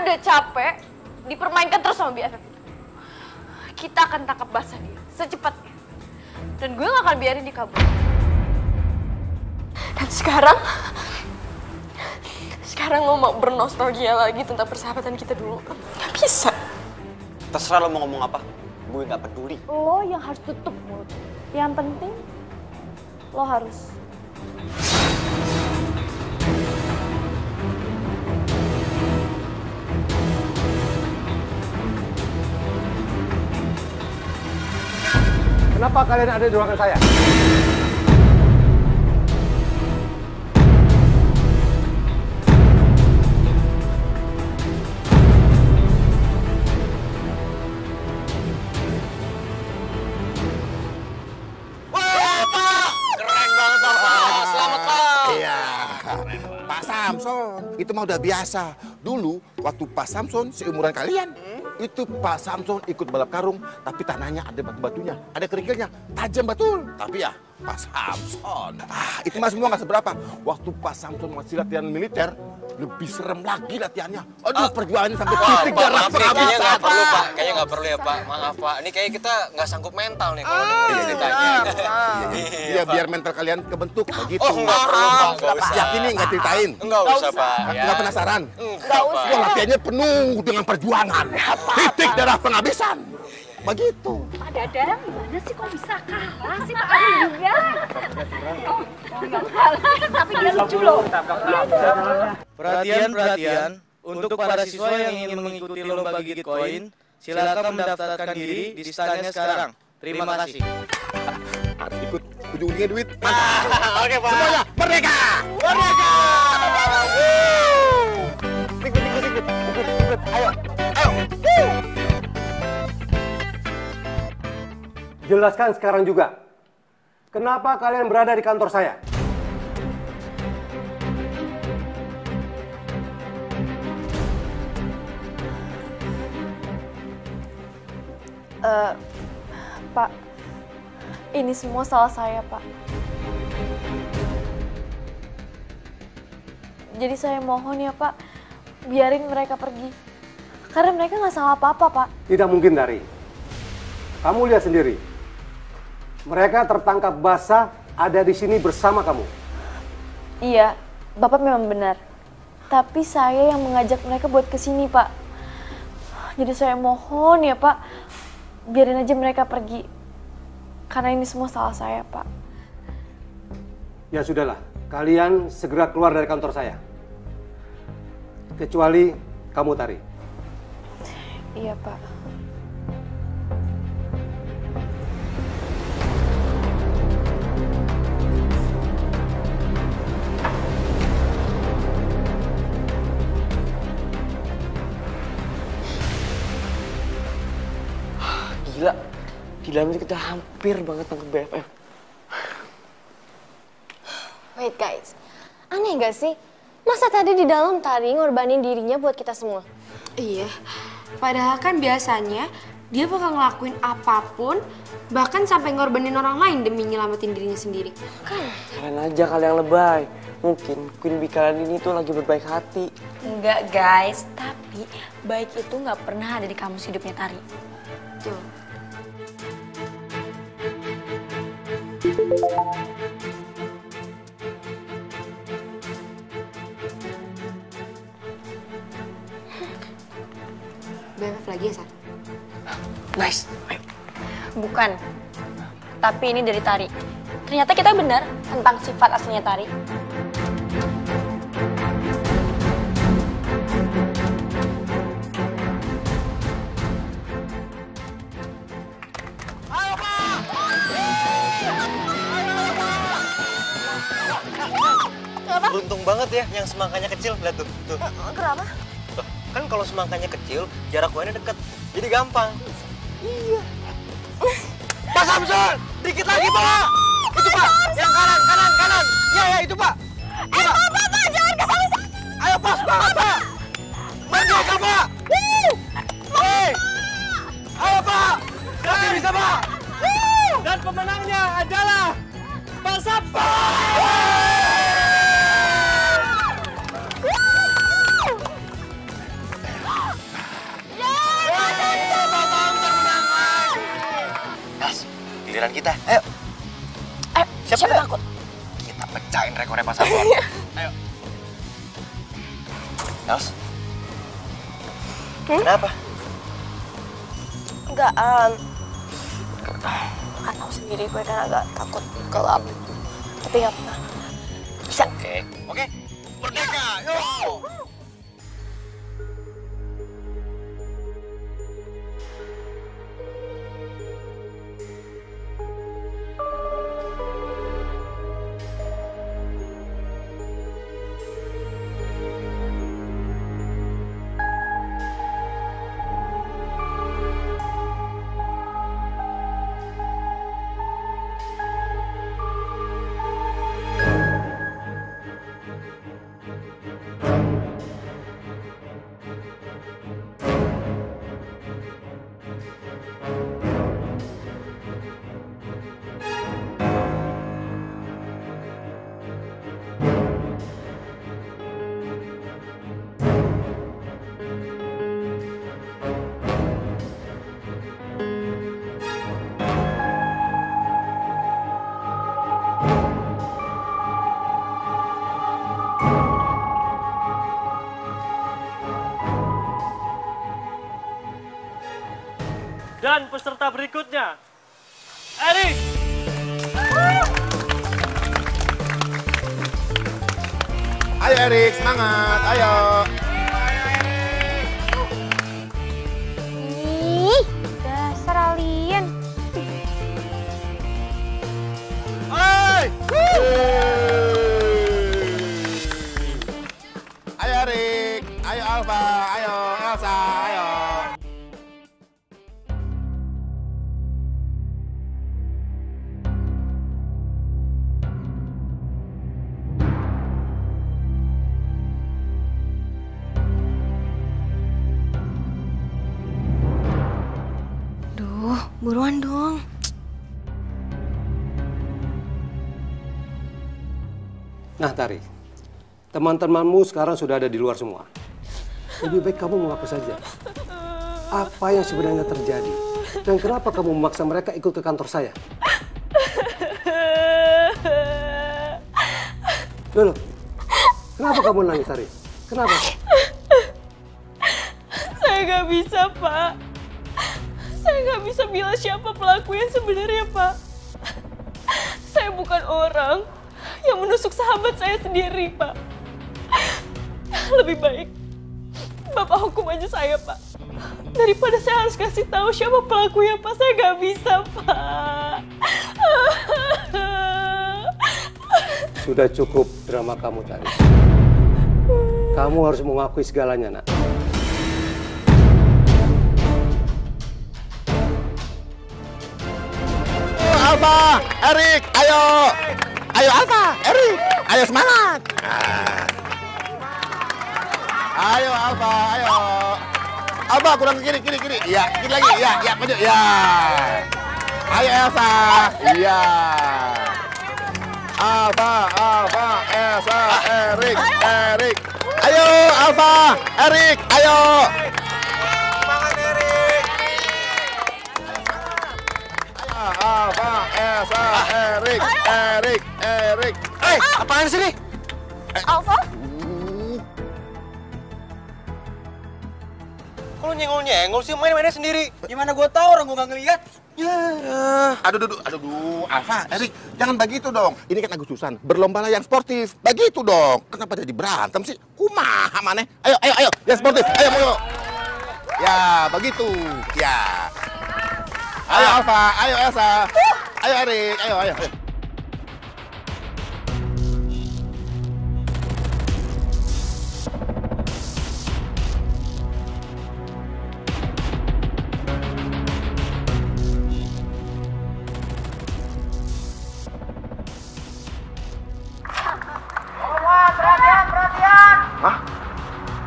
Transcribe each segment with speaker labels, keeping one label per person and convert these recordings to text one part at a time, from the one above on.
Speaker 1: udah capek dipermainkan terus sama BFF itu. Kita akan tangkap basah dia secepatnya. Dan gue gak akan biarin dia kabur. Dan sekarang lo mau bernostalgia lagi tentang persahabatan kita dulu. Gak bisa.
Speaker 2: Terserah lo mau ngomong apa, gue gak peduli.
Speaker 1: Lo yang harus tutup mulut. Yang penting, lo harus.
Speaker 3: Kenapa kalian ada di ruangan saya?
Speaker 4: Itu mah udah biasa. Dulu waktu Pak Samson seumuran kalian, itu Pak Samson ikut balap karung, tapi tanahnya ada batu-batunya, ada kerikilnya, tajam betul. Tapi ya Pak Samson, itu mah semua nggak seberapa. Waktu Pak Samson masih latihan militer, lebih serem lagi latihannya. Aduh, perjuangannya sampai titik darah penghabisan.
Speaker 2: Kayaknya nggak perlu, Pak. Kayaknya nggak perlu ya, Pak. Maaf, Pak. Ini kayak kita nggak sanggup mental nih kalau dengerin ceritanya.
Speaker 4: Iya, biar mental kalian kebentuk begitu.
Speaker 2: Oh, nggak perlu, Pak. Nggak usah.
Speaker 4: Yakin nih nggak ceritain?
Speaker 2: Nggak usah, Pak.
Speaker 4: Nggak penasaran?
Speaker 2: Nggak usah.
Speaker 4: Wah, latihannya penuh dengan perjuangan. Titik darah penghabisan. Begitu.
Speaker 1: Pak Dadang, gimana sih kok bisa kalah sih Pak Ari juga? Oh, nggak kalah, tapi dia lucu loh.
Speaker 5: Perhatian, untuk para siswa yang ingin mengikuti lomba gigit koin, silakan mendaftarkan diri di standnya sekarang. Terima kasih.
Speaker 4: Ikut ujung-ujungnya duit.
Speaker 2: Oke, Pak.
Speaker 4: Semuanya merdeka! Merdeka! Ikut. Ayo.
Speaker 3: Jelaskan sekarang juga. Kenapa kalian berada di kantor saya?
Speaker 1: Pak, ini semua salah saya, Pak. Jadi saya mohon ya, Pak, biarin mereka pergi. Karena mereka nggak salah apa-apa, Pak.
Speaker 3: Tidak mungkin, Dari. Kamu lihat sendiri. Mereka tertangkap basah ada di sini bersama kamu.
Speaker 1: Iya, Bapak memang benar. Tapi saya yang mengajak mereka buat kesini, Pak. Jadi saya mohon ya, Pak, biarin aja mereka pergi. Karena ini semua salah saya, Pak.
Speaker 3: Ya sudahlah, kalian segera keluar dari kantor saya. Kecuali kamu, Tari.
Speaker 1: Iya, Pak.
Speaker 5: Gila, di dalam itu kita hampir banget tangkap BFF.
Speaker 6: Wait guys, aneh gak sih? Masa tadi di dalam Tari ngorbanin dirinya buat kita semua?
Speaker 7: Iya, padahal kan biasanya dia bakal ngelakuin apapun, bahkan sampai ngorbanin orang lain demi nyelamatin dirinya sendiri.
Speaker 5: Kalian aja kalian lebay. Mungkin Queen Bee kalian ini tuh lagi berbaik hati.
Speaker 1: Enggak, guys. Tapi baik itu nggak pernah ada di kamus hidupnya Tari.
Speaker 7: Tuh. BFF lagi ya, Sar?
Speaker 5: Nice.
Speaker 1: Bukan. Tapi ini dari Tari. Ternyata kita benar tentang sifat aslinya Tari.
Speaker 2: Beruntung banget ya yang semangkanya kecil. Lihat tuh.
Speaker 1: Kenapa?
Speaker 2: Tuh, kan kalau semangkanya kecil, jarak koinnya deket. Jadi gampang. Iya. Pak Samson! Dikit lagi, Pak! Itu, Pak! Yang kanan! Ya, itu, Pak!
Speaker 1: Pak, jangan ke sana!
Speaker 2: Ayo, pas banget, Pak! Merdeka, Pak! Hei! Ayo, Pak! Berarti bisa, Pak! Dan pemenangnya adalah Pak Samson!
Speaker 4: Pak Samson.
Speaker 2: Ayo. Els. Kenapa?
Speaker 6: Enggak, kan tahu sendiri gue kan agak takut gelap. Tapi nggak apa-apa. Bisa.
Speaker 2: Oke. Merdeka, yuk!
Speaker 8: Dan peserta berikutnya, Erik.
Speaker 4: Ayo Erik, semangat, ayo.
Speaker 7: Ih, dasar alien.
Speaker 4: Hai! Ayo Erik, ayo Alfa, ayo Elsa, ayo.
Speaker 7: Duh, buruan dong.
Speaker 3: Nah, Tari, teman-temanmu sekarang sudah ada di luar semua. Lebih baik kamu mengaku saja. Apa yang sebenarnya terjadi? Dan kenapa kamu memaksa mereka ikut ke kantor saya? Loh, kenapa kamu nangis, Tari? Kenapa?
Speaker 1: Saya nggak bisa, Pak. Saya nggak bisa bilang siapa pelaku yang sebenarnya, Pak. Saya bukan orang yang menusuk sahabat saya sendiri, Pak. Lebih baik Bapak hukum aja saya, Pak. Daripada saya harus kasih tahu siapa pelakunya, Pak. Saya nggak bisa, Pak.
Speaker 3: Sudah cukup drama kamu, Tari. Kamu harus mengakui segalanya, nak.
Speaker 4: Alfa, Erik, ayo. Ayo Alfa, Erik, ayo semangat. Ayo Alfa, ayo. Alfa kurang ke kiri. Iya, kiri lagi. Iya, maju. Iya. Ayo Elsa. Iya. Alfa, Elsa, Erik. Ayo Alfa, Erik, ayo.
Speaker 2: Semangat, Erik!
Speaker 4: Alfa, Elsa, Erik.
Speaker 2: Apaan sih nih?
Speaker 6: Alfa?
Speaker 2: Kok lu nyenggol-nyenggol sih? Main-mainnya sendiri.
Speaker 5: Gimana gue tahu orang gue nggak ngeliat?
Speaker 4: Aduh, Alfa, Erik, jangan begitu dong. Ini kan Agustusan, berlomba yang sportif. Begitu dong. Kenapa jadi berantem sih? Kumaha maneh? Ayo, yang sportif. Ayo. Ya, begitu. Ya. Ayo Alfa, ayo Elsa. Ayo Erik, ayo.
Speaker 9: Perhatian.
Speaker 4: Hah?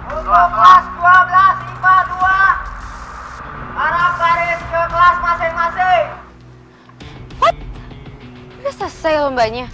Speaker 9: Untuk kelas 12 IPA 2. Harap baris ke kelas masing-masing.
Speaker 7: Udah selesai lombanya.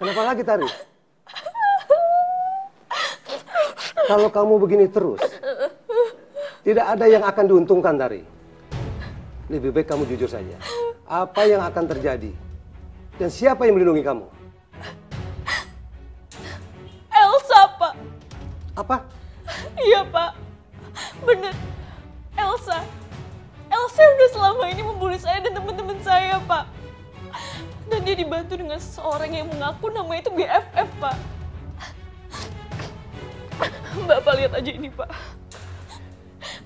Speaker 3: Kenapa lagi, Tari? Kalau kamu begini terus, tidak ada yang akan diuntungkan, Tari. Lebih baik kamu jujur saja. Apa yang akan terjadi? Dan siapa yang melindungi kamu?
Speaker 1: Elsa, Pak.
Speaker 3: Apa?
Speaker 1: Iya, Pak. Bener. Elsa. Elsa yang udah selama ini membuli saya dan teman-teman saya, Pak. Dan dia dibantu dengan seseorang yang mengaku namanya itu BFF, Pak. Bapak lihat aja ini, Pak.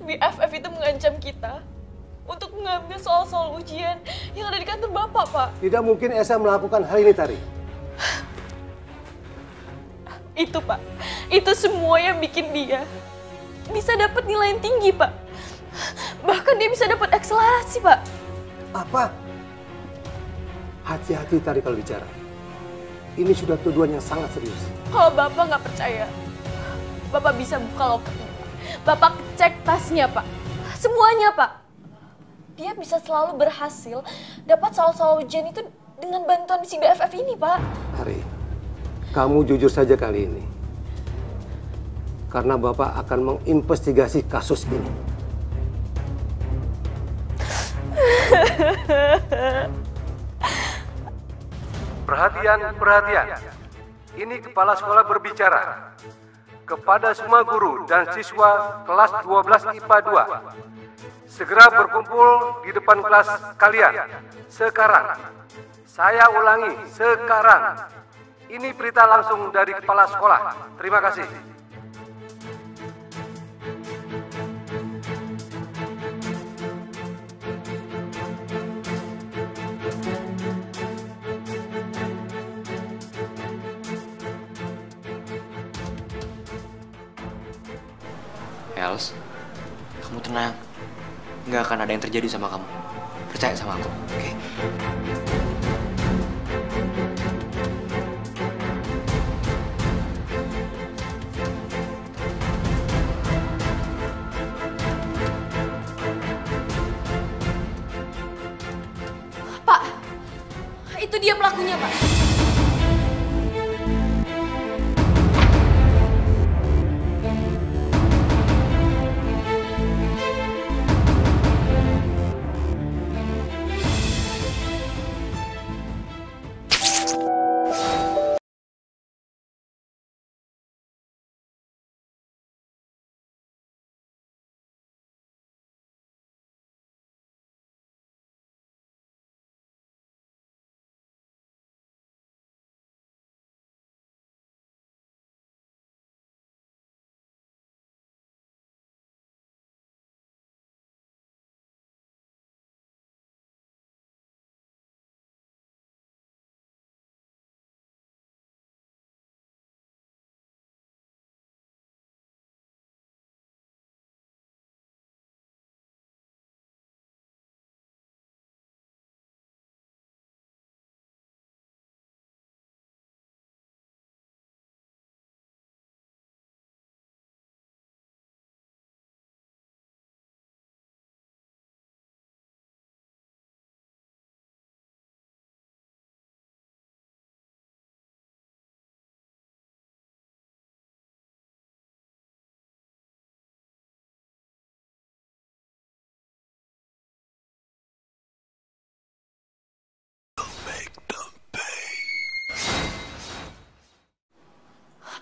Speaker 1: BFF itu mengancam kita untuk mengambil soal-soal ujian yang ada di kantor Bapak, Pak.
Speaker 3: Tidak mungkin Elsa melakukan hal ini, Tari.
Speaker 1: Itu, Pak. Itu semua yang bikin dia bisa dapat nilai yang tinggi, Pak. Bahkan dia bisa dapat akselerasi, Pak.
Speaker 3: Apa? Hati-hati, Tari, kalau bicara. Ini sudah tuduhan yang sangat serius.
Speaker 1: Kalau Bapak nggak percaya, Bapak bisa buka lokernya. Bapak cek tasnya, Pak. Semuanya, Pak. Dia bisa selalu berhasil dapat soal-soal ujian itu dengan bantuan si BFF ini, Pak.
Speaker 3: Tari, kamu jujur saja kali ini. Karena Bapak akan menginvestigasi kasus ini. Perhatian, perhatian. Ini kepala sekolah berbicara. Kepada semua guru dan siswa kelas 12 IPA 2. Segera berkumpul di depan kelas kalian. Sekarang. Saya ulangi, sekarang. Ini berita langsung dari kepala sekolah. Terima kasih.
Speaker 2: Els, kamu tenang. Nggak akan ada yang terjadi sama kamu. Percaya sama aku, oke?
Speaker 1: Pak, itu dia pelakunya, Pak.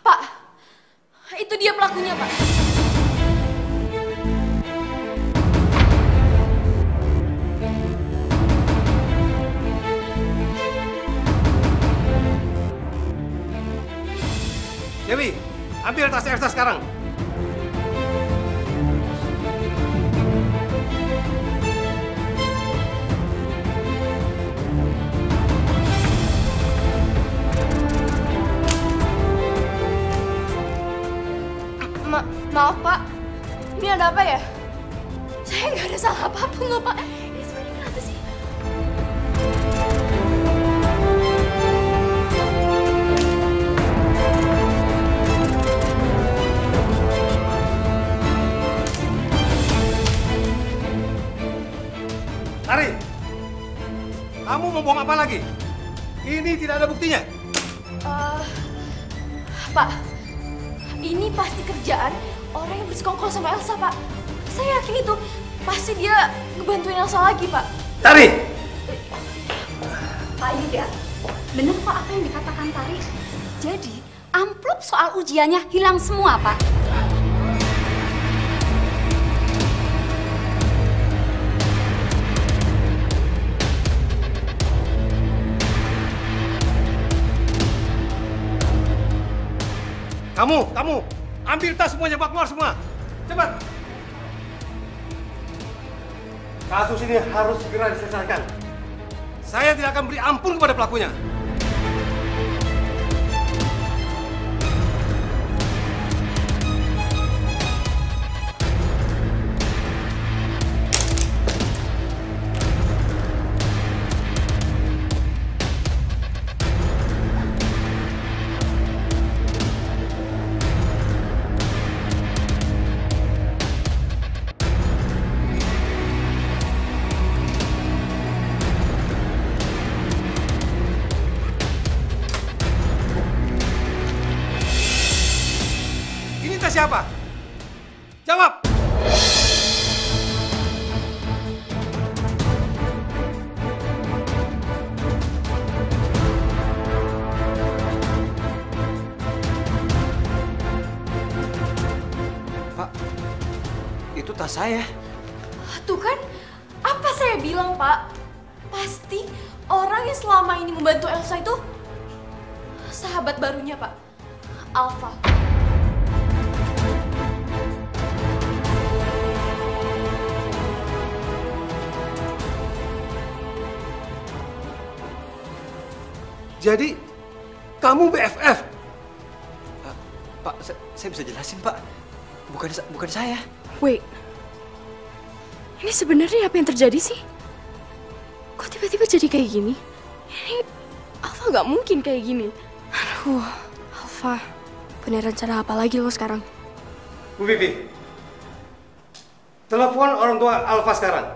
Speaker 1: Pak, itu dia pelakunya, Pak.
Speaker 3: Dewi, ambil tas Elsa sekarang.
Speaker 7: Maaf Pak, ini ada apa ya? Saya nggak ada salah apapun loh Pak. Ini sebenarnya kenapa sih?
Speaker 3: Tari, kamu mau bohong apa lagi? Ini tidak ada buktinya.
Speaker 7: Pak, ini pasti kerjaan orang yang bersekongkol sama Elsa, Pak. Saya yakin itu pasti dia ngebantuin Elsa lagi, Pak.
Speaker 3: Tari!
Speaker 10: Pak Yuda, bener Pak apa yang dikatakan Tari? Jadi, amplop soal ujiannya hilang semua, Pak.
Speaker 3: Kamu, ambil tas semuanya, bawa keluar semua. Cepat. Kasus ini harus segera diselesaikan. Saya tidak akan beri ampun kepada pelakunya. Siapa? Jawab!
Speaker 2: Pak, itu tas saya.
Speaker 7: Tuh kan, apa saya bilang, Pak? Pasti orang yang selama ini membantu Elsa itu sahabat barunya, Pak. Alfa.
Speaker 3: Jadi, kamu BFF?
Speaker 2: Pak, saya bisa jelasin, Pak. Bukan saya.
Speaker 7: Wait, ini sebenarnya apa yang terjadi sih? Kok tiba-tiba jadi kayak gini? Ini Alfa nggak mungkin kayak gini. Aduh, Alfa, punya rencana apa lagi lo sekarang?
Speaker 3: Bu Vivi, telepon orang tua Alfa sekarang.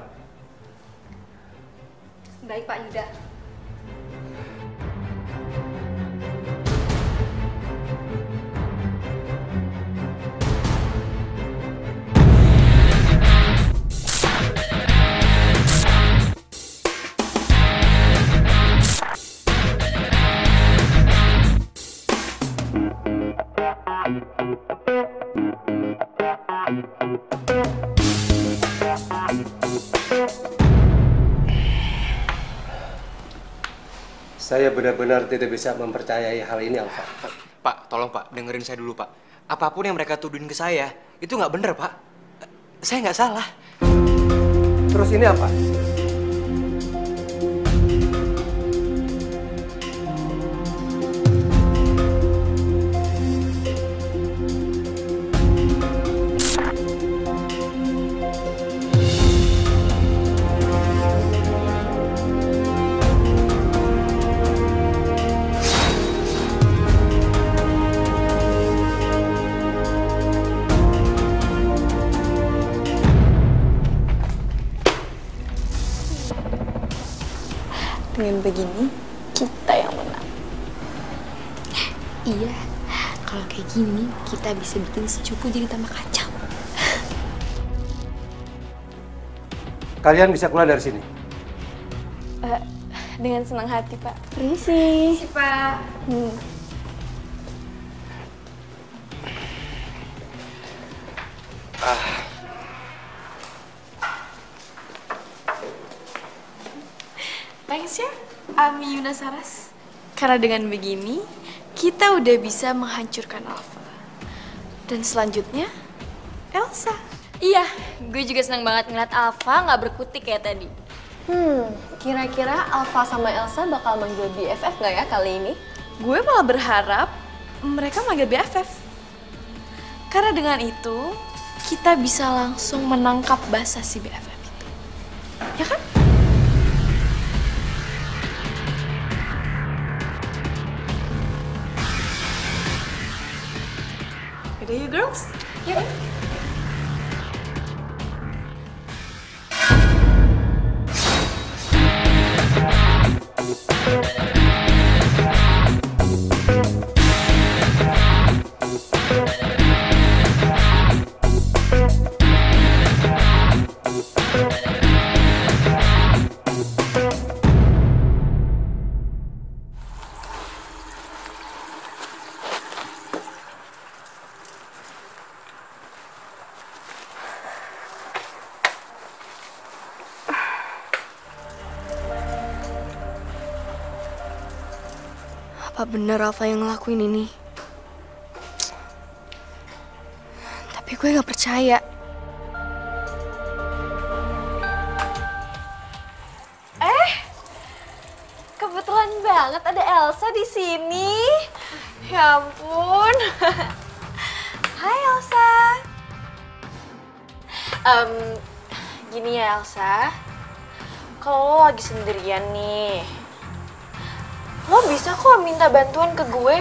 Speaker 10: Baik Pak Yuda.
Speaker 3: Saya benar-benar tidak bisa mempercayai hal ini, Alfa.
Speaker 2: Pak, tolong Pak, dengerin saya dulu Pak. Apapun yang mereka tuduhin ke saya, itu nggak bener Pak. Saya nggak salah.
Speaker 3: Terus ini apa?
Speaker 1: Dengan begini, kita yang menang.
Speaker 7: Iya, kalau kayak gini kita bisa bikin secupu jadi tambah kacau.
Speaker 3: Kalian bisa keluar dari sini.
Speaker 1: Dengan senang hati, Pak. Permisi.
Speaker 7: Si Pak.
Speaker 1: Thanks ya, Ami Yuna Saras. Karena dengan begini, kita udah bisa menghancurkan Alfa. Dan selanjutnya, Elsa.
Speaker 6: Iya, gue juga seneng banget ngeliat Alfa nggak berkutik kayak tadi. Kira-kira Alfa sama Elsa bakal manggil BFF nggak ya kali ini?
Speaker 1: Gue malah berharap mereka manggil BFF. Karena dengan itu, kita bisa langsung menangkap basah si BFF itu. Ya kan? Yaudah you girls, yuk.
Speaker 7: Apa bener Alfa yang ngelakuin ini? Tapi gue gak percaya.
Speaker 1: Kebetulan banget ada Elsa di sini. Ya ampun. Hai Elsa. Gini ya Elsa. Kalau lo lagi sendirian nih, lo bisa kok minta bantuan ke gue.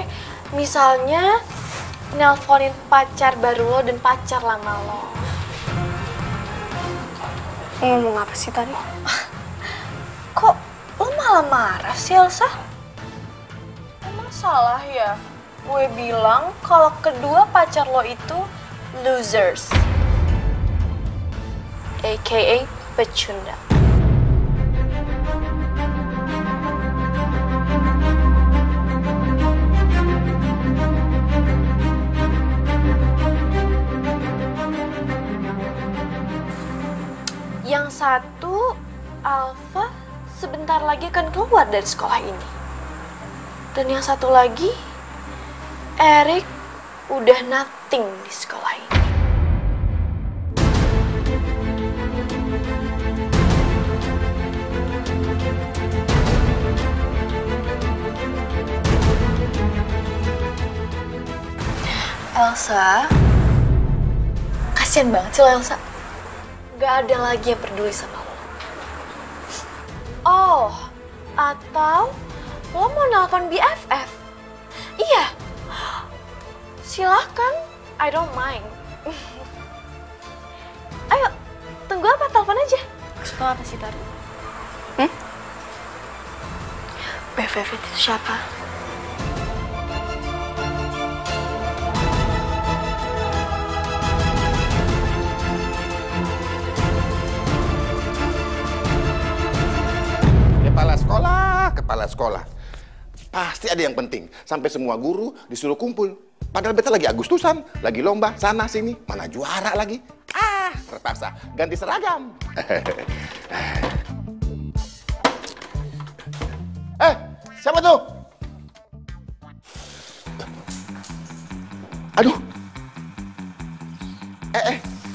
Speaker 1: Misalnya nelponin pacar baru lo dan pacar lama lo.
Speaker 7: Ngomong apa sih tadi?
Speaker 1: Kok lo malah marah sih Elsa? Emang salah ya? Gue bilang kalau kedua pacar lo itu losers. AKA pecunda. Yang satu, Alfa sebentar lagi akan keluar dari sekolah ini. Dan yang satu lagi, Erik udah nothing di sekolah ini. Elsa, kasian banget sih lo Elsa. Gak ada lagi yang peduli sama lo. Oh, atau lo mau nelpon BFF? Iya, silahkan, I don't mind. Ayo, tunggu apa? Telepon aja. Maksud lo apa sih tadi? BFF itu siapa?
Speaker 4: Kepala sekolah. Pasti ada yang penting. Sampai semua guru disuruh kumpul. Padahal beta lagi Agustusan, lagi lomba, sana sini. Mana juara lagi. Terpaksa ganti seragam. Siapa tuh? Aduh.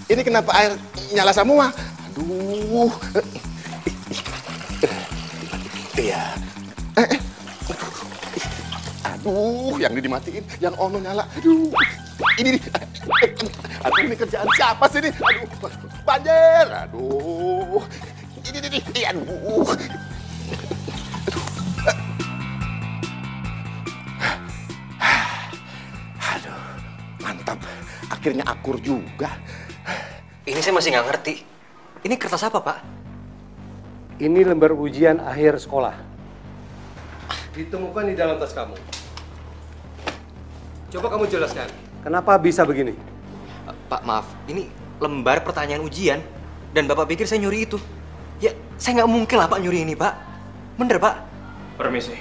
Speaker 4: Ini kenapa air nyala semua? Aduh. Iya. Aduh, yang ini dimatiin, yang ono nyala. Aduh, ini nih. Aduh, ini kerjaan siapa sih ini? Aduh, banjir. Aduh, ini nih. Aduh. Aduh, mantap. Akhirnya akur juga.
Speaker 2: Ini saya masih nggak ngerti. Ini kertas apa, Pak?
Speaker 3: Ini lembar ujian akhir sekolah. Ditemukan di dalam tas kamu. Coba kamu jelaskan, kenapa bisa begini?
Speaker 2: Pak, maaf, ini lembar pertanyaan ujian. Dan Bapak pikir saya nyuri itu. Ya, saya nggak mungkin lah Pak nyuri ini, Pak. Bener, Pak?
Speaker 8: Permisi.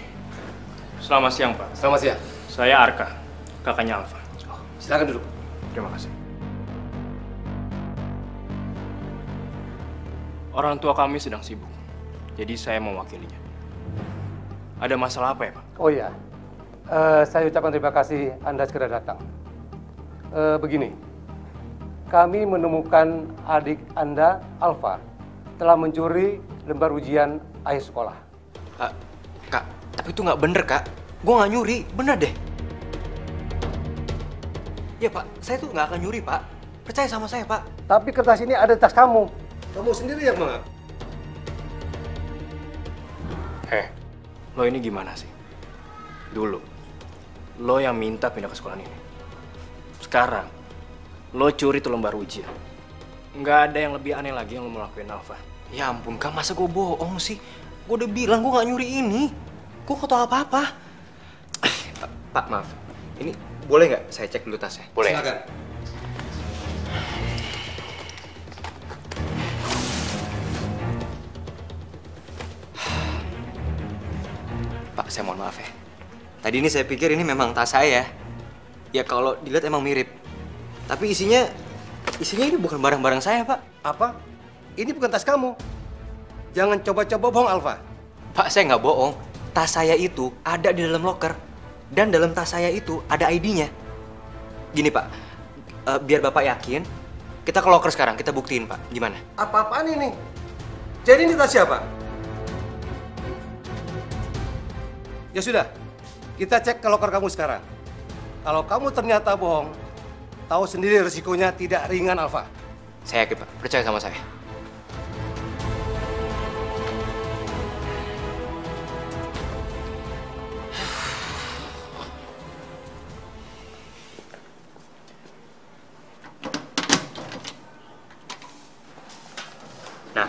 Speaker 8: Selamat siang, Pak.
Speaker 3: Selamat siang.
Speaker 8: Saya Arka, kakaknya Alfa.
Speaker 3: Silakan duduk.
Speaker 8: Terima kasih. Orang tua kami sedang sibuk. Jadi saya mewakilinya. Ada masalah apa ya, Pak?
Speaker 3: Oh iya, saya ucapkan terima kasih Anda segera datang. Begini, kami menemukan adik Anda, Alfa, telah mencuri lembar ujian akhir sekolah.
Speaker 2: Kak, tapi itu nggak bener, Kak. Gue nggak nyuri, bener deh. Ya Pak, saya tuh nggak akan nyuri Pak. Percaya sama saya Pak.
Speaker 3: Tapi kertas ini ada di tas kamu. Kamu sendiri yang mana?
Speaker 8: Lo ini gimana sih? Dulu, lo yang minta pindah ke sekolah ini. Sekarang, lo curi tuh lembar ujian. Nggak ada yang lebih aneh lagi yang lo mau lakuin, Alfa.
Speaker 2: Ya ampun Kak, masa gue bohong sih? Gue udah bilang gue nggak nyuri ini. Gue nggak tahu apa-apa. Pak, maaf. Ini boleh nggak saya cek dulu tasnya?
Speaker 8: Boleh.
Speaker 3: Silakan.
Speaker 2: Pak, saya mohon maaf ya. Tadi ini saya pikir ini memang tas saya. Ya kalau dilihat emang mirip. Tapi isinya ini bukan barang-barang saya, Pak.
Speaker 3: Apa? Ini bukan tas kamu. Jangan coba-coba bohong, Alfa.
Speaker 2: Pak, saya nggak bohong. Tas saya itu ada di dalam loker. Dan dalam tas saya itu ada ID-nya. Gini, Pak. Biar Bapak yakin, kita ke loker sekarang. Kita buktiin, Pak. Gimana?
Speaker 3: Apa-apaan ini? Jadi ini tas siapa? Ya sudah, kita cek ke loker kamu sekarang. Kalau kamu ternyata bohong, tahu sendiri resikonya tidak ringan, Alfa.
Speaker 2: Saya yakin, Pak. Percaya sama saya. Nah,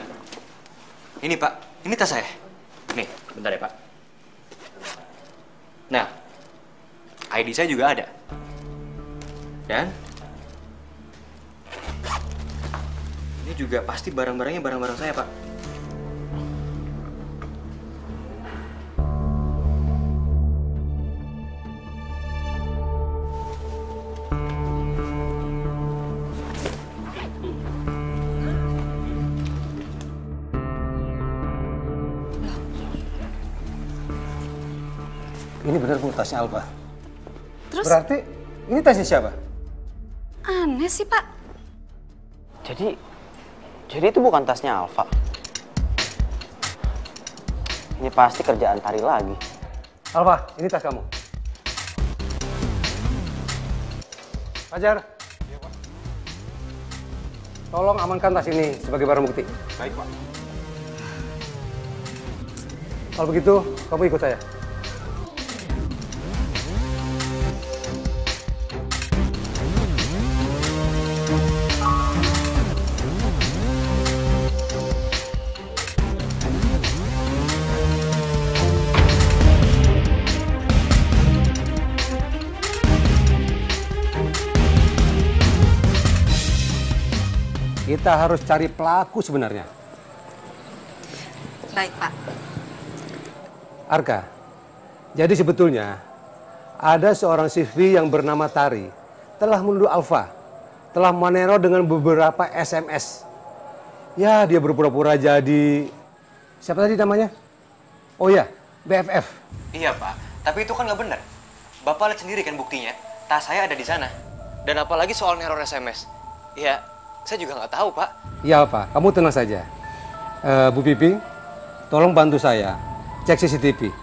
Speaker 2: ini Pak. Ini tas saya. Nih, bentar ya, Pak. Nah, ID saya juga ada. Dan ini juga pasti barang-barangnya barang-barang saya, Pak.
Speaker 3: Ini benar bu tasnya Alfa.
Speaker 7: Terus?
Speaker 3: Berarti ini tasnya siapa?
Speaker 7: Aneh sih, Pak.
Speaker 11: Jadi itu bukan tasnya Alfa. Ini pasti kerjaan Tari lagi.
Speaker 3: Alfa, ini tas kamu. Fajar. Iya, Pak. Tolong amankan tas ini sebagai barang bukti.
Speaker 8: Baik, Pak.
Speaker 3: Kalau begitu, kamu ikut saya. Kita harus cari pelaku sebenarnya.
Speaker 10: Baik, Pak.
Speaker 3: Arka, jadi sebetulnya ada seorang siswi yang bernama Tari telah menuduh Alfa, telah meneror dengan beberapa SMS. Ya, dia berpura-pura jadi, siapa tadi namanya? Oh ya, BFF.
Speaker 2: Iya, Pak. Tapi itu kan nggak benar. Bapak lihat sendiri kan buktinya. Tas saya ada di sana. Dan apalagi soal neror SMS. Ya, saya juga nggak tahu, Pak.
Speaker 3: Iya, Pak. Kamu tenang saja. Bu Piping, tolong bantu saya cek CCTV.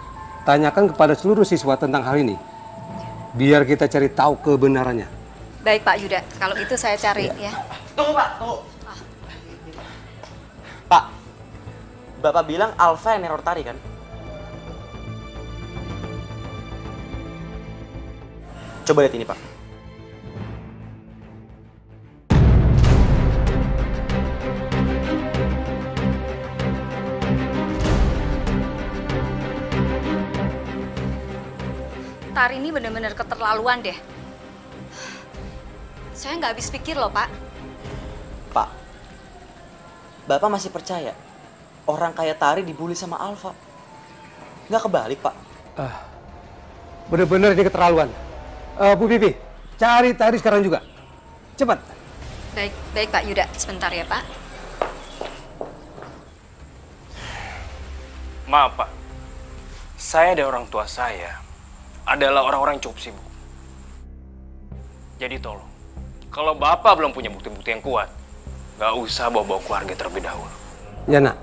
Speaker 3: Tanyakan kepada seluruh siswa tentang hal ini. Biar kita cari tahu kebenarannya.
Speaker 10: Baik, Pak Yuda. Kalau itu saya cari ya.
Speaker 11: Tunggu, Pak. Tunggu. Pak, Bapak bilang Alfa yang neror Tari kan? Coba lihat ini, Pak.
Speaker 10: Tari ini benar-benar keterlaluan deh. Saya nggak habis pikir loh, Pak.
Speaker 11: Pak, Bapak masih percaya orang kayak Tari dibully sama Alfa? Nggak kebalik, Pak.
Speaker 3: Bener-bener ini keterlaluan. Bu Pipi, cari Tari sekarang juga. Cepat.
Speaker 10: Baik Pak Yuda. Sebentar ya, Pak.
Speaker 8: Maaf, Pak. Saya dan orang tua saya adalah orang-orang yang cukup sibuk. Jadi tolong, kalau Bapak belum punya bukti-bukti yang kuat, nggak usah bawa-bawa keluarga terlebih dahulu.
Speaker 3: Ya, Nak.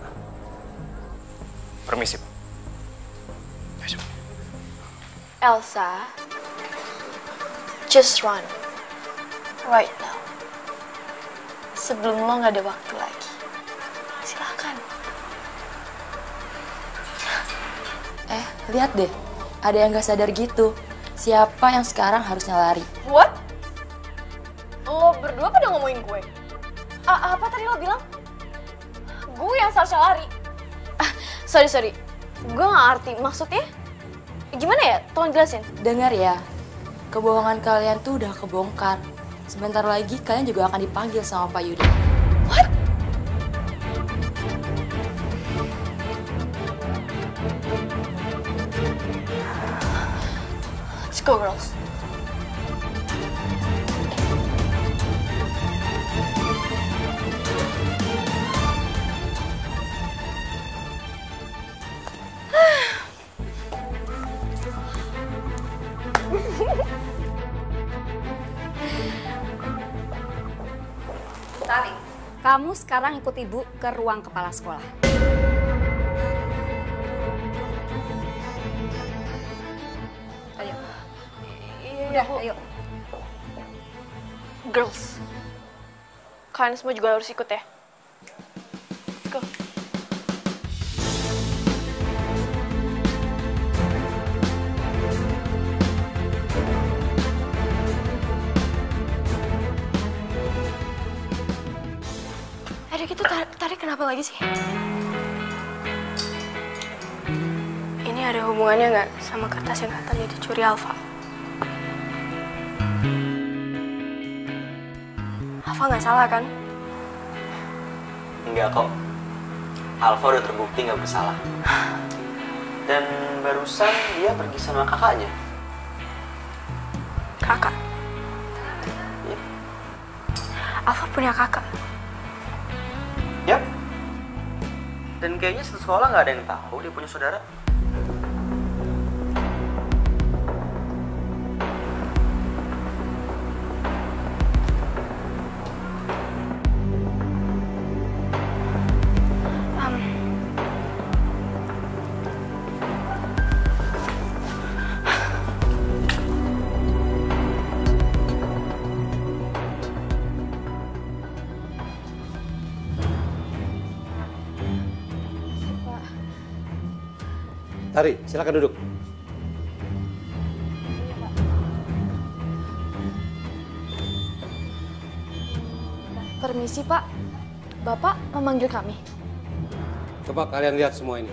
Speaker 8: Permisi, Pak.
Speaker 1: Elsa, just run. Right now. Sebelum lo nggak ada waktu lagi. Silakan.
Speaker 12: Lihat deh. Ada yang gak sadar gitu. Siapa yang sekarang harusnya lari?
Speaker 1: What? Lo berdua pada ngomongin gue? Apa tadi lo bilang? Gue yang seharusnya lari. Sorry. Gue gak ngerti. Maksudnya? Gimana ya? Tolong jelasin.
Speaker 12: Dengar ya. Kebohongan kalian tuh udah kebongkar. Sebentar lagi kalian juga akan dipanggil sama Pak Yudi.
Speaker 1: What? Let's go, girls.
Speaker 10: Tari, kamu sekarang ikut ibu ke ruang kepala sekolah. Ayo. Udah, ayo.
Speaker 1: Girls. Kalian semua juga harus ikut ya. Let's go. Gitu tarik kenapa lagi sih? Ini ada hubungannya nggak sama kertas yang katanya dicuri Alfa? Alfa nggak salah kan?
Speaker 11: Enggak kok. Alfa udah terbukti nggak bersalah. Dan barusan dia pergi sama kakaknya.
Speaker 1: Kakak?
Speaker 11: Iya.
Speaker 1: Alfa punya kakak?
Speaker 11: Yap. Dan kayaknya satu sekolah nggak ada yang tahu dia punya saudara.
Speaker 3: Tari, silakan duduk.
Speaker 1: Permisi, Pak. Bapak memanggil kami.
Speaker 3: Coba kalian lihat semua ini.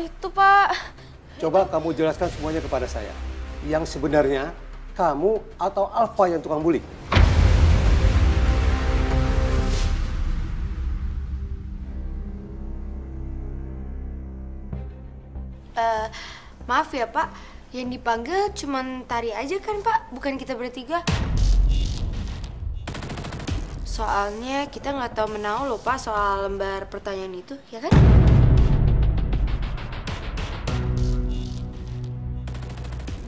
Speaker 1: Itu Pak.
Speaker 3: Coba kamu jelaskan semuanya kepada saya. Yang sebenarnya kamu atau Alfa yang tukang bully?
Speaker 13: Maaf ya Pak, yang dipanggil cuman Tari aja kan Pak, bukan kita bertiga. Soalnya kita nggak tahu menau loh Pak soal lembar pertanyaan itu, ya kan?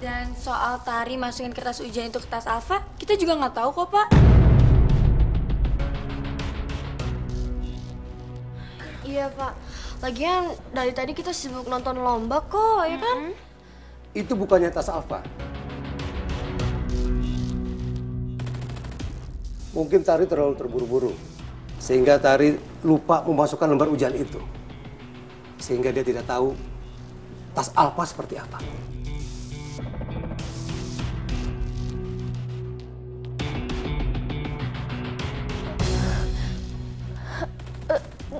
Speaker 13: Dan soal Tari masukin kertas ujian itu ke tas Alfa, kita juga nggak tahu kok Pak.
Speaker 1: Iya Pak, lagian dari tadi kita sibuk nonton lomba kok, ya kan?
Speaker 3: Itu bukannya tas Alfa. Mungkin Tari terlalu terburu-buru, sehingga Tari lupa memasukkan lembar ujian itu. Sehingga dia tidak tahu tas Alfa seperti apa.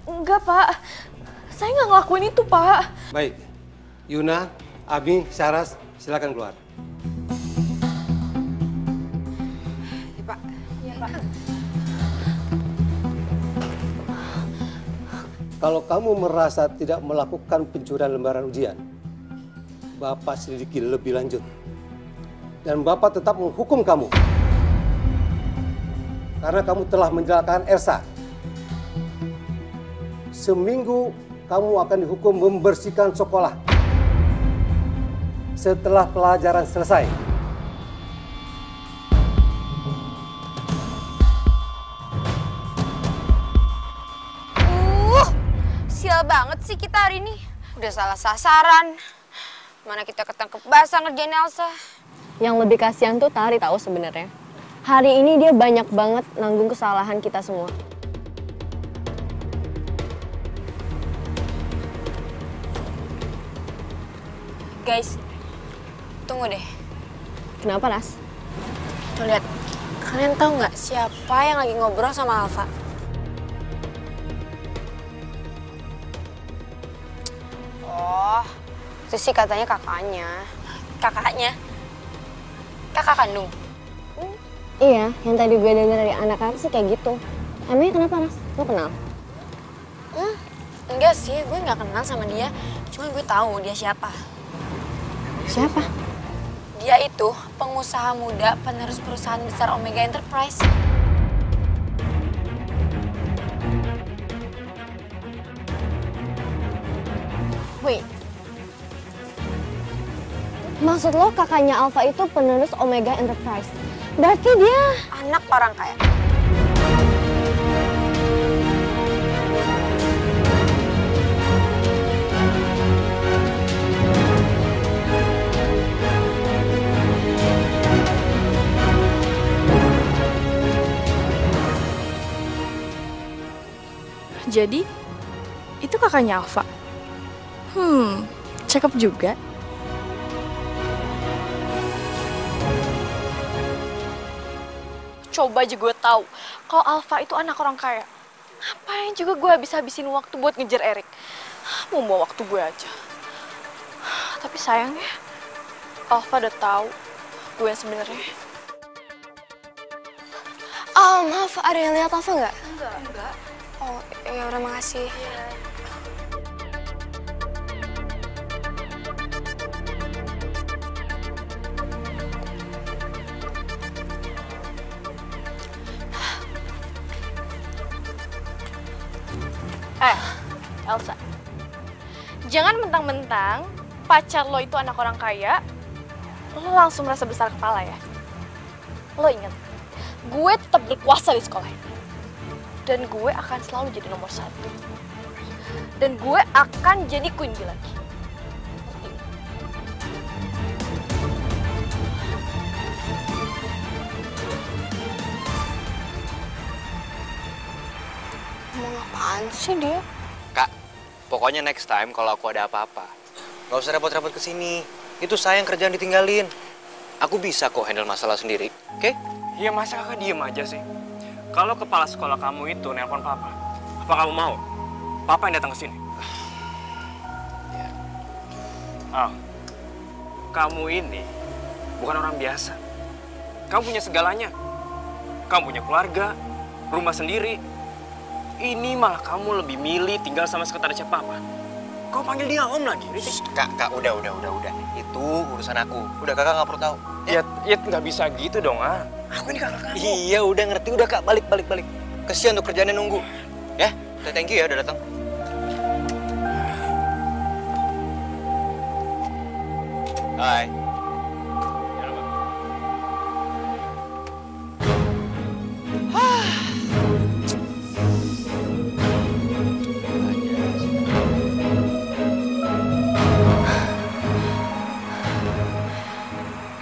Speaker 1: Enggak Pak, saya nggak ngelakuin itu Pak.
Speaker 3: Baik, Yuna, Abi, Saras, silakan keluar.
Speaker 13: Ya Pak. Ya Pak.
Speaker 3: Kalau kamu merasa tidak melakukan pencurian lembaran ujian, Bapak selidiki lebih lanjut. Dan Bapak tetap menghukum kamu. karena kamu telah mencelakakan Elsa. Seminggu kamu akan dihukum membersihkan sekolah. Setelah pelajaran selesai.
Speaker 13: Sial banget sih kita hari ini. Udah salah sasaran. Mana kita ketangkep basah ngerjain Elsa.
Speaker 6: Yang lebih kasihan tuh Tari tahu sebenarnya. Hari ini dia banyak banget nanggung kesalahan kita semua.
Speaker 13: Guys, tunggu deh.
Speaker 6: Kenapa, Ras?
Speaker 13: Tuh lihat, kalian tahu nggak siapa yang lagi ngobrol sama Alfa? Oh, itu sih katanya kakaknya. Kakaknya? Kakak kandung?
Speaker 6: Iya, yang tadi gue denger dari anak-anak sih kayak gitu. Emangnya kenapa, Ras? Lo kenal?
Speaker 13: Enggak sih, gue nggak kenal sama dia. Cuma gue tahu dia siapa.
Speaker 6: Siapa?
Speaker 13: Dia itu pengusaha muda penerus perusahaan besar Omega Enterprise.
Speaker 6: Wait. Maksud lo kakaknya Alfa itu penerus Omega Enterprise? Berarti dia
Speaker 13: anak orang kaya.
Speaker 7: Jadi, itu kakaknya Alfa. Cakep juga.
Speaker 1: Coba aja gue tahu kalau Alfa itu anak orang kaya. Ngapain juga gue habis-habisin waktu buat ngejar Erik. Mau bawa waktu gue aja. Tapi sayangnya, Alfa udah tahu gue yang sebenarnya.
Speaker 13: Maaf, ada yang lihat Alfa nggak? Enggak. Oh, ya udah makasih.
Speaker 1: Elsa, jangan mentang-mentang pacar lo itu anak orang kaya, lo langsung merasa besar kepala ya. Lo ingat, gue tetap berkuasa di sekolah ini. Dan gue akan selalu jadi nomor 1. Dan gue akan jadi queen bee lagi.
Speaker 13: Mau apaan sih dia?
Speaker 2: Kak, pokoknya next time kalau aku ada apa-apa, nggak usah repot-repot kesini. Itu saya yang kerjaan ditinggalin. Aku bisa kok handle masalah sendiri, oke?
Speaker 8: Iya, masa kakak diem aja sih? Kalau kepala sekolah kamu itu nelpon papa, apa kamu mau? Papa yang datang ke sini. Kamu ini bukan orang biasa. Kamu punya segalanya. Kamu punya keluarga, rumah sendiri. Ini malah kamu lebih milih tinggal sama sekretarisnya papa. Kau panggil dia om lagi.
Speaker 2: Kak, udah. Itu urusan aku. Udah, kakak nggak perlu tahu.
Speaker 8: Ya nggak bisa gitu dong, Aku ini kakak kamu.
Speaker 2: Iya, udah ngerti. Udah, Kak, balik. Kesian tuh kerjaannya nunggu. Ya, thank you ya udah datang. Hai.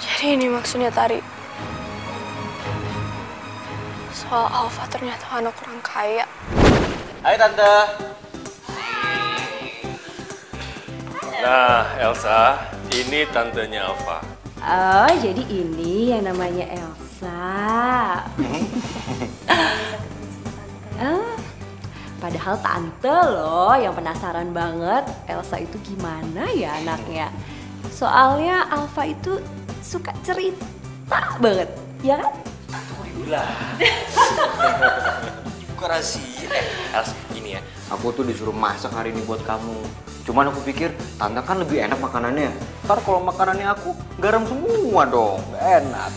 Speaker 1: Jadi ini maksudnya Tari. Soal Alfa ternyata anak orang kaya.
Speaker 2: Hai Tante.
Speaker 14: Nah, Elsa, ini tantenya Alfa.
Speaker 15: Oh, jadi ini yang namanya Elsa. Padahal tante loh yang penasaran banget Elsa itu gimana ya anaknya. Soalnya Alfa itu suka cerita banget, ya kan?
Speaker 2: Lah. Kok rahasia? Elsa, gini ya. Aku tuh disuruh masak hari ini buat kamu. Cuman aku pikir Tante kan lebih enak makanannya. Ntar kalau makanannya aku garam semua dong, gak enak.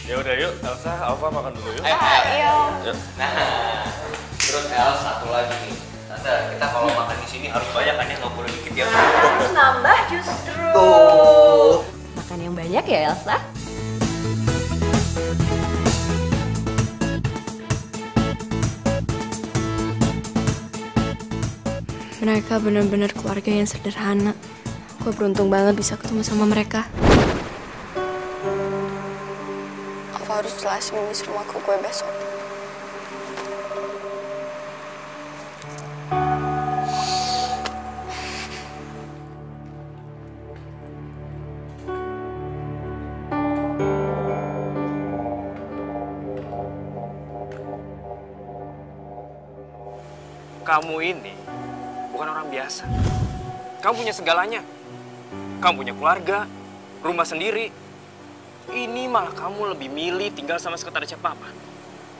Speaker 14: Ya udah yuk, Elsa, Alfa makan dulu yuk.
Speaker 2: Ayo. Yuk. Nah, terus El satu lagi nih. Tante, kita kalau makan di sini harus banyak kan ya, nggak boleh dikit ya.
Speaker 15: Harus nambah justru. Makan yang banyak ya Elsa.
Speaker 7: Mereka benar-benar keluarga yang sederhana. Gue beruntung banget bisa ketemu sama mereka.
Speaker 1: Aku harus jelasin ini semua ke gue besok.
Speaker 8: Kamu ini bukan orang biasa. Kamu punya segalanya. Kamu punya keluarga, rumah sendiri. Ini malah kamu lebih milih tinggal sama sekretarisnya Papa.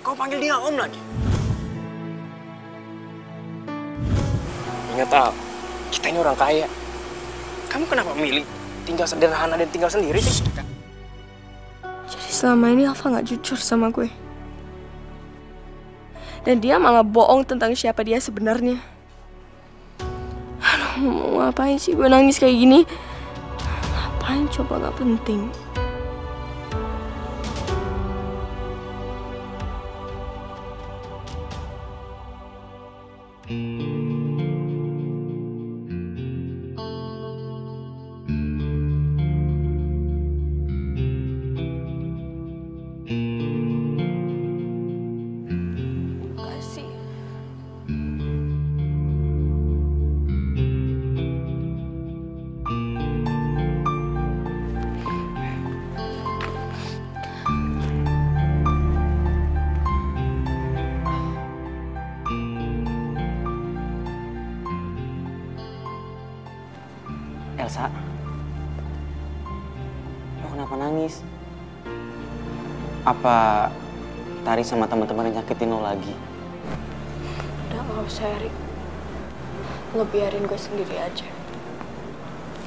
Speaker 8: Kau panggil dia Om lagi. Ingat Al, kita ini orang kaya. Kamu kenapa milih tinggal sederhana dan tinggal sendiri sih?
Speaker 7: Jadi selama ini Alfa nggak jujur sama gue. Dan dia malah bohong tentang siapa dia sebenarnya. Aduh, mau ngapain sih gue nangis kayak gini? Ngapain coba, gak penting.
Speaker 11: Elsa, lo kenapa nangis? Apa Tari sama teman-teman nyakitin lo lagi?
Speaker 7: Udah gak usah, Erik. Lo biarin gue sendiri aja.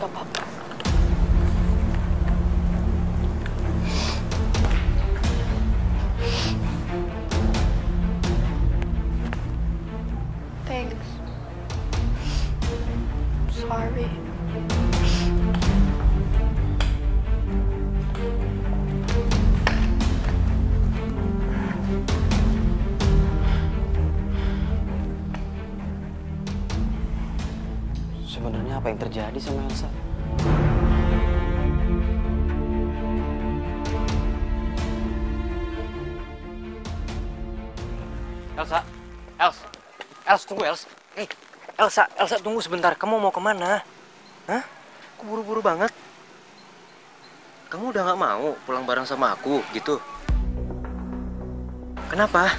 Speaker 7: Gak apa-apa. Thanks. Sorry.
Speaker 11: Sebenarnya apa yang terjadi sama Elsa?
Speaker 8: Els, tunggu Els. Hey, Elsa tunggu sebentar. Kamu mau kemana?
Speaker 2: Hah? Kok buru-buru banget? Kamu udah gak mau pulang bareng sama aku gitu? Kenapa?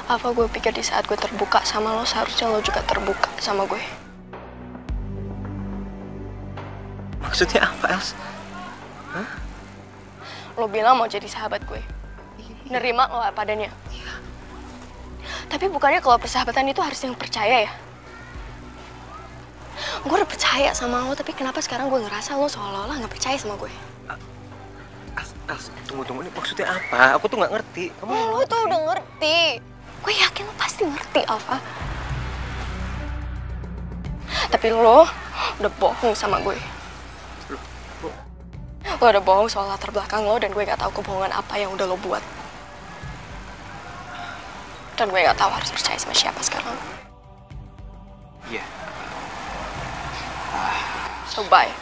Speaker 7: Alfa, gue pikir di saat gue terbuka sama lo, seharusnya lo juga terbuka sama gue.
Speaker 2: Maksudnya apa, Els? Hah?
Speaker 7: Lo bilang mau jadi sahabat gue. Nerima lo apa adanya. Tapi bukannya kalau persahabatan itu harus yang percaya ya? Gue udah percaya sama lo, tapi kenapa sekarang gue ngerasa lo seolah-olah gak percaya sama gue?
Speaker 2: Els, tunggu, ini maksudnya apa? Aku tuh gak ngerti.
Speaker 7: Lo tuh udah ngerti. Gue yakin lo pasti ngerti, Alfa. Tapi lo udah bohong sama gue. Lo udah bohong soal latar belakang lo, dan gue gak tahu kebohongan apa yang udah lo buat. Dan gue gak tahu harus percaya sama siapa sekarang.
Speaker 8: Iya.
Speaker 7: So bye.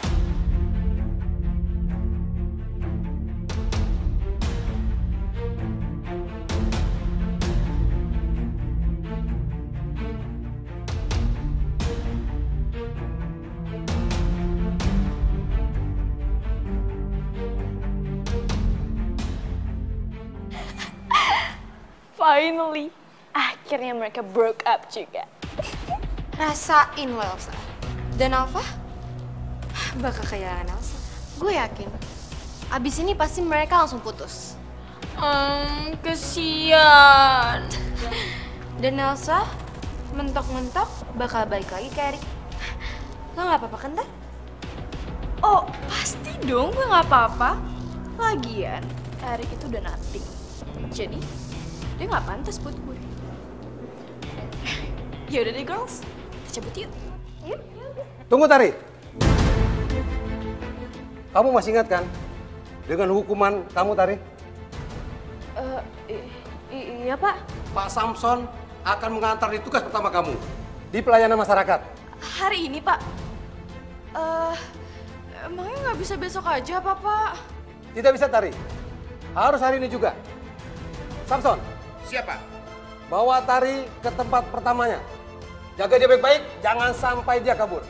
Speaker 7: Finally, akhirnya mereka broke up juga.
Speaker 13: Rasain lo, Elsa. Dan Alfa bakal kehilangan Elsa. Gue yakin. Abis ini pasti mereka langsung putus.
Speaker 7: Kesian.
Speaker 13: Dan Elsa mentok-mentok bakal balik lagi ke Erik. Lo gak apa-apa kan, Tar?
Speaker 7: Oh, pasti dong gue gak apa-apa. Lagian, Erik itu udah nothing. Jadi, dia nggak pantas buat gue. Yaudah deh girls, kita cabut yuk. Yuk.
Speaker 3: Tunggu Tari. Kamu masih ingat kan dengan hukuman kamu Tari?
Speaker 1: Iya Pak.
Speaker 3: Pak Samson akan mengantar di tugas pertama kamu di pelayanan masyarakat.
Speaker 7: Hari ini Pak. Emangnya nggak bisa besok aja apa Pak?
Speaker 3: Tidak bisa Tari, harus hari ini juga. Samson.
Speaker 4: Siapa?
Speaker 3: Bawa Tari ke tempat pertamanya. Jaga dia baik-baik, jangan sampai dia kabur.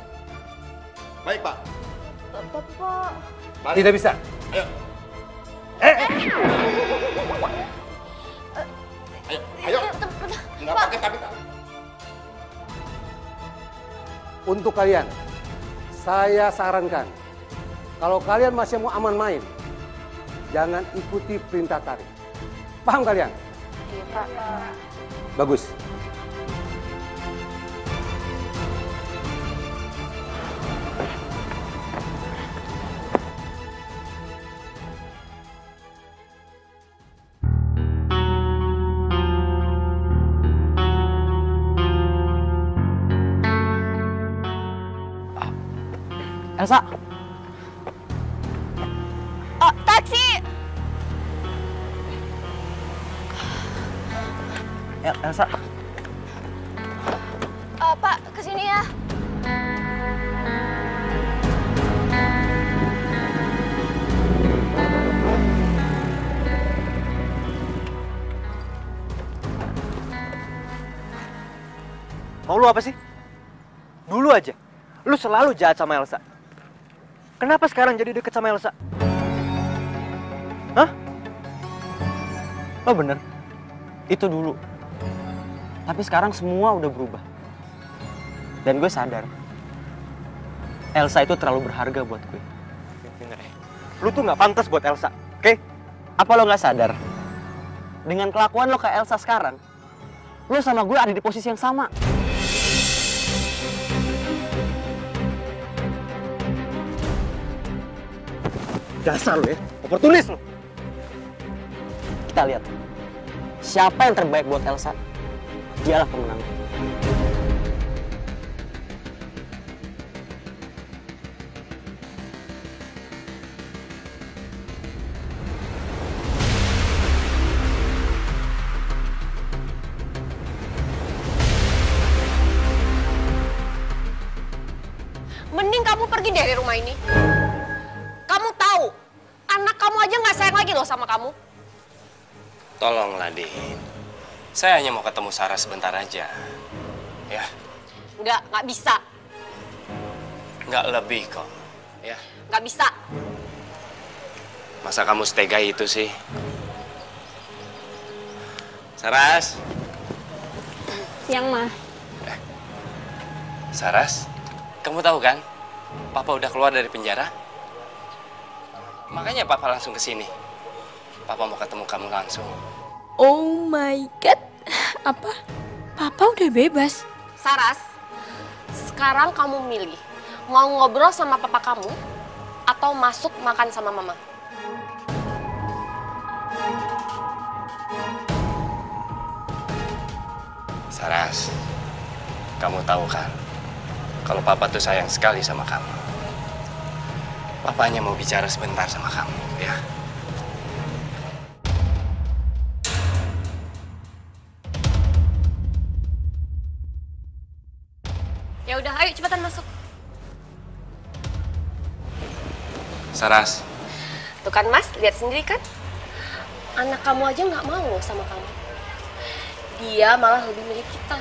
Speaker 4: Baik Pak.
Speaker 1: Bapak.
Speaker 3: Tidak bisa.
Speaker 4: Ayo. Ayo. Nggak pakai tapi.
Speaker 3: Untuk kalian, saya sarankan, kalau kalian masih mau aman main, jangan ikuti perintah Tari. Paham kalian?
Speaker 1: Iya Pak.
Speaker 3: Bagus.
Speaker 11: Elsa.
Speaker 1: Oh, taksi.
Speaker 11: Elsa.
Speaker 1: Pak, kesini ya.
Speaker 2: Mau lu apa sih? Dulu aja, lu selalu jahat sama Elsa. Kenapa sekarang jadi deket sama Elsa? Hah? Oh bener, itu dulu. Tapi sekarang semua udah berubah. Dan gue sadar, Elsa itu terlalu berharga buat gue. Denger ya, lu tuh gak pantas buat Elsa, oke? Apa lo gak sadar? Dengan kelakuan lo ke Elsa sekarang, lo sama gue ada di posisi yang sama. Dasar lo ya, oportunis lo. Kita lihat, siapa yang terbaik buat Elsa, dialah pemenang.
Speaker 13: Mending kamu pergi dari rumah ini. Kamu tahu, anak kamu aja nggak sayang lagi loh sama kamu.
Speaker 8: Tolonglah, Din. Saya hanya mau ketemu Sarah sebentar aja. Ya.
Speaker 13: Nggak bisa.
Speaker 8: Nggak lebih kok. Ya.
Speaker 13: Nggak bisa.
Speaker 8: Masa kamu setega itu sih? Saras.
Speaker 13: Siang, Ma.
Speaker 8: Saras, kamu tahu kan? Papa udah keluar dari penjara. Makanya Papa langsung ke sini. Papa mau ketemu kamu langsung.
Speaker 7: Oh my god. Apa? Papa udah bebas?
Speaker 13: Saras, sekarang kamu milih. Mau ngobrol sama papa kamu atau masuk makan sama mama?
Speaker 8: Saras, kamu tahu kan? Kalau Papa tuh sayang sekali sama kamu. Papa hanya mau bicara sebentar sama kamu, ya.
Speaker 13: Ya udah, ayo cepetan masuk.
Speaker 8: Saras.
Speaker 13: Tuh kan Mas, lihat sendiri kan? Anak kamu aja nggak mau loh sama kamu. Dia malah lebih milih kita.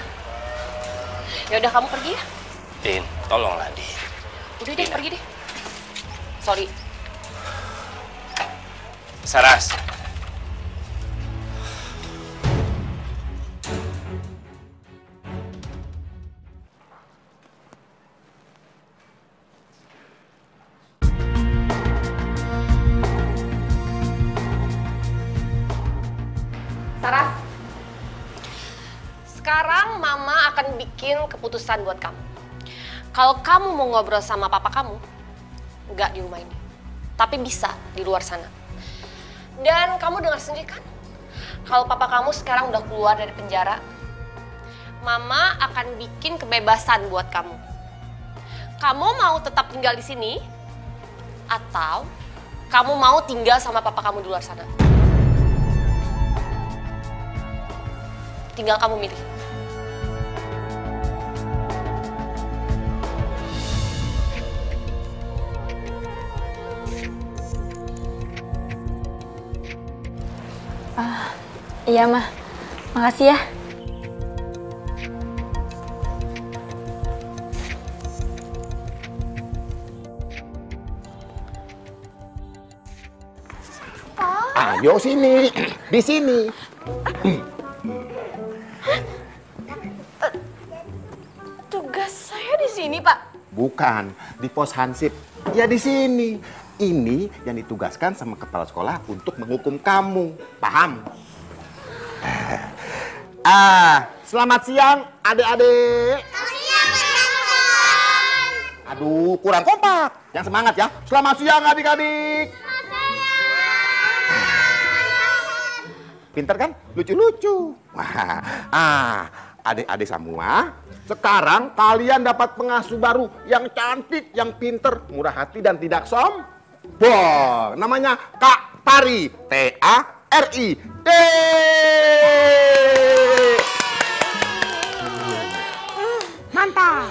Speaker 13: Ya udah kamu pergi ya.
Speaker 8: Din, tolonglah Din.
Speaker 13: Udah deh, pergi deh. Sorry.
Speaker 8: Saras.
Speaker 13: Saras, sekarang Mama akan bikin keputusan buat kamu. Kalau kamu mau ngobrol sama papa kamu, nggak di rumah ini, tapi bisa di luar sana. Dan kamu dengar sendiri kan? Kalau papa kamu sekarang udah keluar dari penjara, Mama akan bikin kebebasan buat kamu. Kamu mau tetap tinggal di sini? Atau kamu mau tinggal sama papa kamu di luar sana? Tinggal kamu milih.
Speaker 12: Iya, Mah. Makasih ya.
Speaker 4: Ayo sini, di sini.
Speaker 13: Tugas saya di sini, Pak.
Speaker 4: Bukan, di pos hansip. Ya di sini. Ini yang ditugaskan sama kepala sekolah untuk menghukum kamu. Paham? Selamat siang adik-adik. Aduh, kurang kompak. Yang semangat ya. Selamat siang adik-adik. Pinter kan? Lucu-lucu. Adik-adik semua, sekarang kalian dapat pengasuh baru yang cantik, yang pinter, murah hati dan tidak sombong. Namanya Kak Tari. T-A-R-I. Mantap.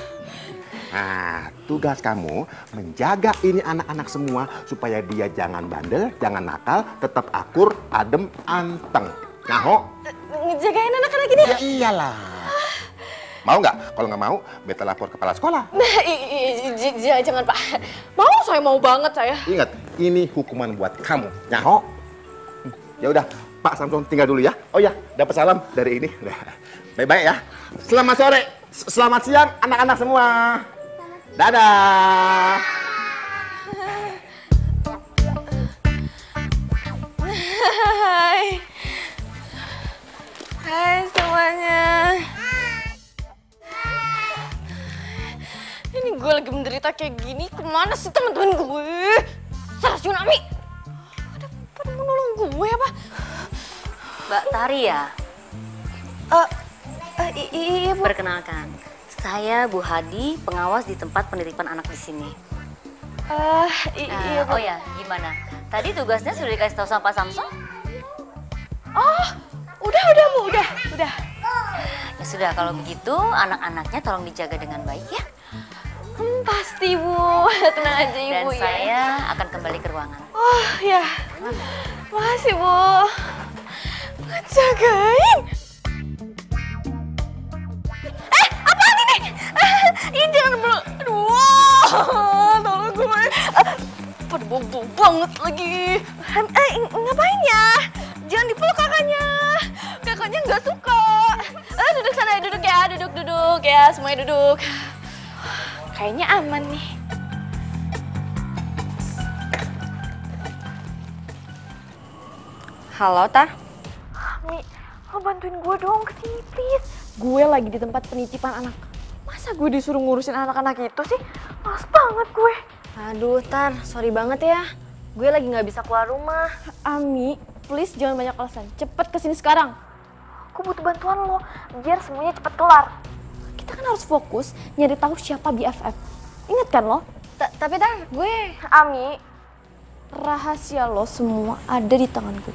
Speaker 4: Nah, tugas kamu menjaga ini anak-anak semua supaya dia jangan bandel, jangan nakal, tetap akur, adem, anteng. Ngaho?
Speaker 13: Ngejagain anak-anak ini?
Speaker 4: Ya iyalah. Mau nggak? Kalau nggak mau, beta lapor kepala sekolah.
Speaker 13: Jangan, Pak. Mau, saya mau banget saya.
Speaker 4: Ingat, ini hukuman buat kamu. Nyaho? Ya udah, Pak Samson tinggal dulu ya. Oh ya, dapat salam dari ini. Baik-baik ya. Selamat sore, selamat siang anak-anak semua. Dadah.
Speaker 13: Hai semuanya. Ini gue lagi menderita kayak gini, kemana sih teman-teman gue? Sarah Tsunami. Pada mau nolong gue apa?
Speaker 15: Mbak Tari ya?
Speaker 13: Iya, Bu.
Speaker 15: Perkenalkan, saya Bu Hadi, pengawas di tempat penitipan anak di sini.
Speaker 13: Iya, Bu.
Speaker 15: Oh ya, gimana? Tadi tugasnya sudah dikasih tahu sama Pak Samson?
Speaker 13: Oh, udah, Bu, udah.
Speaker 15: Ya sudah, kalau begitu anak-anaknya tolong dijaga dengan baik ya.
Speaker 13: Pasti, Bu. Tenang aja, Ibu.
Speaker 15: Dan saya akan kembali ke ruangan.
Speaker 13: Oh, ya. Makasih, Bu. Jagain. Apaan ini? Ini jangan belum. Aduh, tolong gue. Pada bau banget lagi. Ngapain ya? Jangan dipeluk kakaknya. Kakaknya nggak suka. Duduk sana, duduk ya, duduk ya, semuanya duduk. Kayaknya aman nih.
Speaker 1: Halo, Tar.
Speaker 13: Mi, lo bantuin gue dong kesini, please. Gue lagi di tempat penitipan anak. Masa gue disuruh ngurusin anak-anak itu sih? Males banget gue.
Speaker 1: Aduh, Tar, sorry banget ya. Gue lagi nggak bisa keluar rumah.
Speaker 13: Ami, please jangan banyak alasan. Cepet kesini sekarang. Aku butuh bantuan lo, biar semuanya cepet kelar. Kita kan harus fokus nyari tahu siapa BFF. Ingat kan lo?
Speaker 1: Tapi Tar, gue...
Speaker 13: Ami, rahasia lo semua ada di tanganku.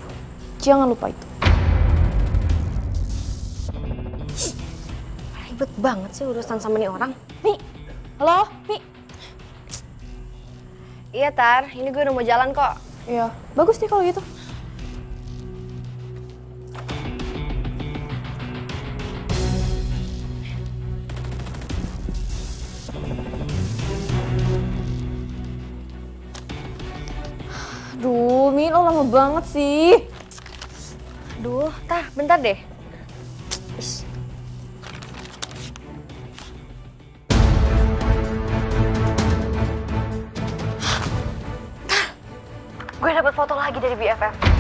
Speaker 13: Jangan lupa itu.
Speaker 1: Ribet banget sih urusan sama nih orang.
Speaker 13: Mi, halo, Mi.
Speaker 1: Iya, Tar, ini gue udah mau jalan kok.
Speaker 13: Iya, bagus nih kalau gitu. Aduh, Mi, lo lama banget sih.
Speaker 1: Aduh, Tar, bentar deh.
Speaker 13: Gue dapet foto lagi dari BFF.